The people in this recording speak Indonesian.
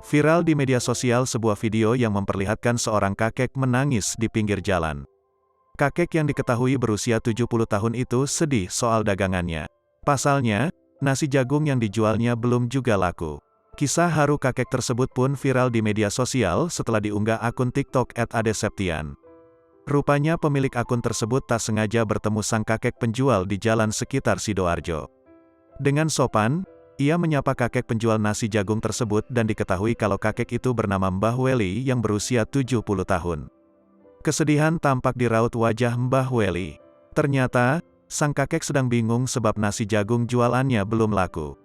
Viral di media sosial sebuah video yang memperlihatkan seorang kakek menangis di pinggir jalan. Kakek yang diketahui berusia 70 tahun itu sedih soal dagangannya. Pasalnya, nasi jagung yang dijualnya belum juga laku. Kisah haru kakek tersebut pun viral di media sosial setelah diunggah akun TikTok @adeseptian. Rupanya pemilik akun tersebut tak sengaja bertemu sang kakek penjual di jalan sekitar Sidoarjo. Dengan sopan, ia menyapa kakek penjual nasi jagung tersebut dan diketahui kalau kakek itu bernama Mbah Weli yang berusia 70 tahun. Kesedihan tampak di raut wajah Mbah Weli. Ternyata, sang kakek sedang bingung sebab nasi jagung jualannya belum laku.